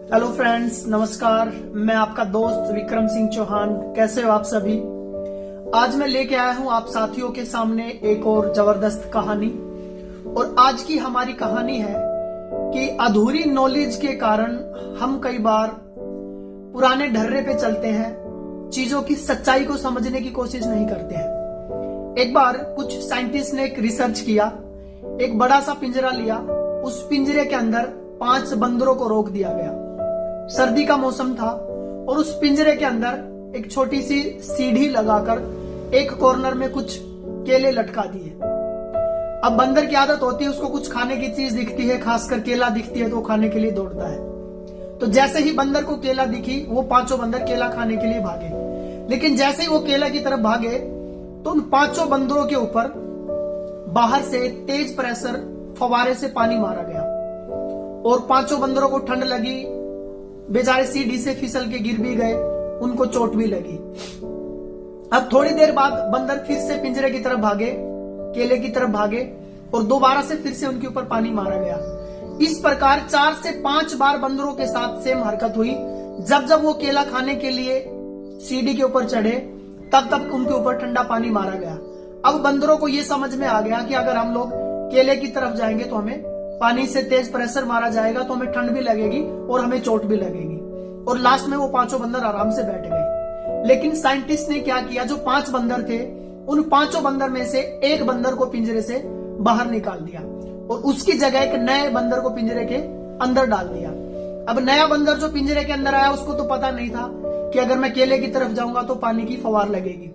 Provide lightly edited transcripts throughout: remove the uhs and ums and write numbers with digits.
Hello friends, नमस्कार। मैं आपका दोस्त विक्रम सिंह चौहान। कैसे हो आप सभी? आज मैं लेके आया हूं आप साथियों के सामने एक और जबरदस्त कहानी। और आज की हमारी कहानी है कि अधूरी नॉलेज के कारण हम कई बार पुराने ढर्रे पे चलते हैं, चीजों की सच्चाई को समझने की कोशिश नहीं करते हैं। एक बार कुछ साइंटिस्ट ने एक रिसर्च किया, एक बड़ा सा पिंजरा लिया, उस पिंजरे के अंदर 5 बंदरों को रोक दिया गया। सर्दी का मौसम था और उस पिंजरे के अंदर एक छोटी सी सीढ़ी लगाकर एक कॉर्नर में कुछ केले लटका दिए। अब बंदर की आदत होती है, उसको कुछ खाने की चीज दिखती है, खासकर केला दिखती है तो वो खाने के लिए दौड़ता है। तो जैसे ही बंदर को केला दिखी, वो 5 बंदर केला खाने के लिए भागे। लेकिन जैसे ही वो केला की तरफ भागे तो उन 5 बंदरों के ऊपर बाहर से तेज प्रेशर फवारे से पानी मारा गया और 5 बंदरों को ठंड लगी। बेचारे सीढ़ी से फिसल के गिर भी गए, उनको चोट भी लगी। अब थोड़ी देर बाद बंदर फिर से पिंजरे की तरफ भागे, केले की तरफ भागे और दोबारा से फिर से उनके ऊपर पानी मारा गया। इस प्रकार 4 से 5 बार बंदरों के साथ सेम हरकत हुई। जब जब वो केला खाने के लिए सीढ़ी के ऊपर चढ़े, तब तब उनके ऊपर ठंडा पानी मारा गया। अब बंदरों को यह समझ में आ गया कि अगर हम लोग केले की तरफ जाएंगे तो हमें पानी से तेज प्रेशर मारा जाएगा, तो हमें ठंड भी लगेगी और हमें चोट भी लगेगी। और लास्ट में वो 5 बंदर आराम से बैठ गए। लेकिन साइंटिस्ट ने क्या किया, जो 5 बंदर थे, उन 5 बंदर में से एक बंदर को पिंजरे से बाहर निकाल दिया और उसकी जगह एक नए बंदर को पिंजरे के अंदर डाल दिया। अब नया बंदर जो पिंजरे के अंदर आया, उसको तो पता नहीं था कि अगर मैं केले की तरफ जाऊंगा तो पानी की फवार लगेगी।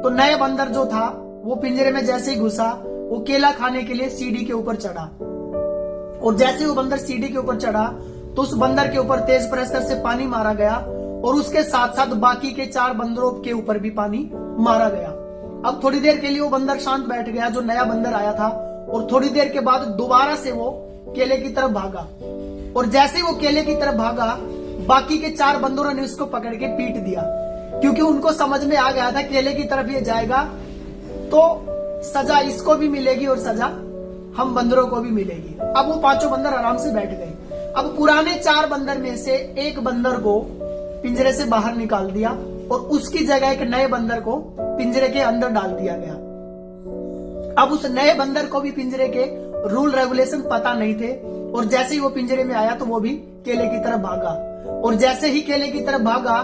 तो नया बंदर जो था, वो पिंजरे में जैसे ही घुसा, वो केला खाने के लिए सीढ़ी के ऊपर चढ़ा। और जैसे वो बंदर सीढ़ी के ऊपर चढ़ा तो उस बंदर के ऊपर तेज प्रेशर से पानी मारा गया और उसके साथ साथ बाकी के 4 बंदरों के ऊपर भी पानी मारा गया। अब थोड़ी देर के लिए वो बंदर शांत बैठ गया, जो नया बंदर आया था, और थोड़ी देर के बाद दोबारा से वो केले की तरफ भागा। और जैसे ही वो केले की तरफ भागा, बाकी के 4 बंदरों ने उसको पकड़ के पीट दिया, क्योंकि उनको समझ में आ गया था केले की तरफ ये जाएगा तो सजा इसको भी मिलेगी और सजा हम बंदरों को भी मिलेगी। अब वो 5 बंदर आराम से बैठ गए। अब पुराने 4 बंदर में से एक बंदर को पिंजरे से बाहर निकाल दिया और उसकी जगह एक नए बंदर को पिंजरे के अंदर डाल दिया गया। अब उस नए बंदर को भी पिंजरे के रूल रेगुलेशन पता नहीं थे और जैसे ही वो पिंजरे में आया तो वो भी केले की तरफ भागा। और जैसे ही केले की तरफ भागा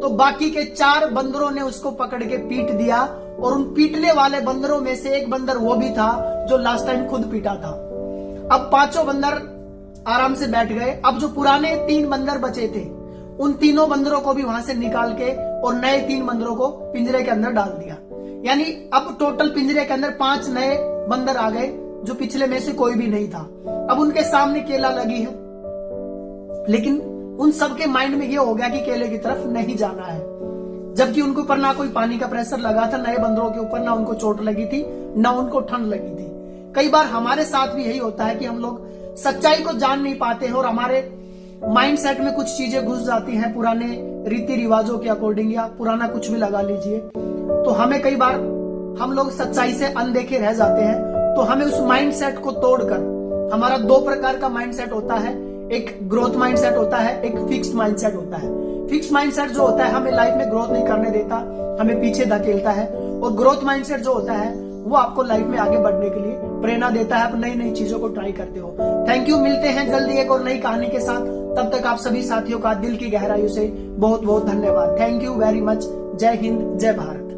तो बाकी के 4 बंदरों ने उसको पकड़ के पीट दिया और उन पीटने वाले बंदरों में से एक बंदर वो भी था जो लास्ट टाइम खुद पीटा था। अब 5 बंदर आराम से बैठ गए। अब जो पुराने 3 बंदर बचे थे, उन तीनों बंदरों को भी वहां से निकाल के और नए 3 बंदरों को पिंजरे के अंदर डाल दिया। यानी अब टोटल पिंजरे के अंदर 5 नए बंदर आ गए, जो पिछले में से कोई भी नहीं था। अब उनके सामने केला लगी है, लेकिन उन सबके माइंड में ये हो गया कि केले की तरफ नहीं जाना है, जबकि उनके ऊपर ना कोई पानी का प्रेशर लगा था, नए बंदरों के ऊपर ना उनको चोट लगी थी, ना उनको ठंड लगी थी। कई बार हमारे साथ भी यही होता है कि हम लोग सच्चाई को जान नहीं पाते हैं और हमारे माइंडसेट में कुछ चीजें घुस जाती हैं, पुराने रीति रिवाजों के अकॉर्डिंग, या पुराना कुछ भी लगा लीजिए। तो हमें कई बार हम लोग सच्चाई से अनदेखे रह जाते हैं। तो हमें उस माइंडसेट को तोड़कर, हमारा 2 प्रकार का माइंडसेट होता है, एक ग्रोथ माइंडसेट होता है, एक फिक्स्ड माइंडसेट होता है। फिक्स्ड माइंडसेट जो होता है हमें लाइफ में ग्रोथ नहीं करने देता, हमें पीछे धकेलता है। और ग्रोथ माइंडसेट जो होता है वो आपको लाइफ में आगे बढ़ने के लिए प्रेरणा देता है, आप नई नई चीजों को ट्राई करते हो। थैंक यू, मिलते हैं जल्दी एक और नई कहानी के साथ। तब तक आप सभी साथियों का दिल की गहराइयों से बहुत बहुत धन्यवाद। Thank you very much. जय हिंद, जय भारत।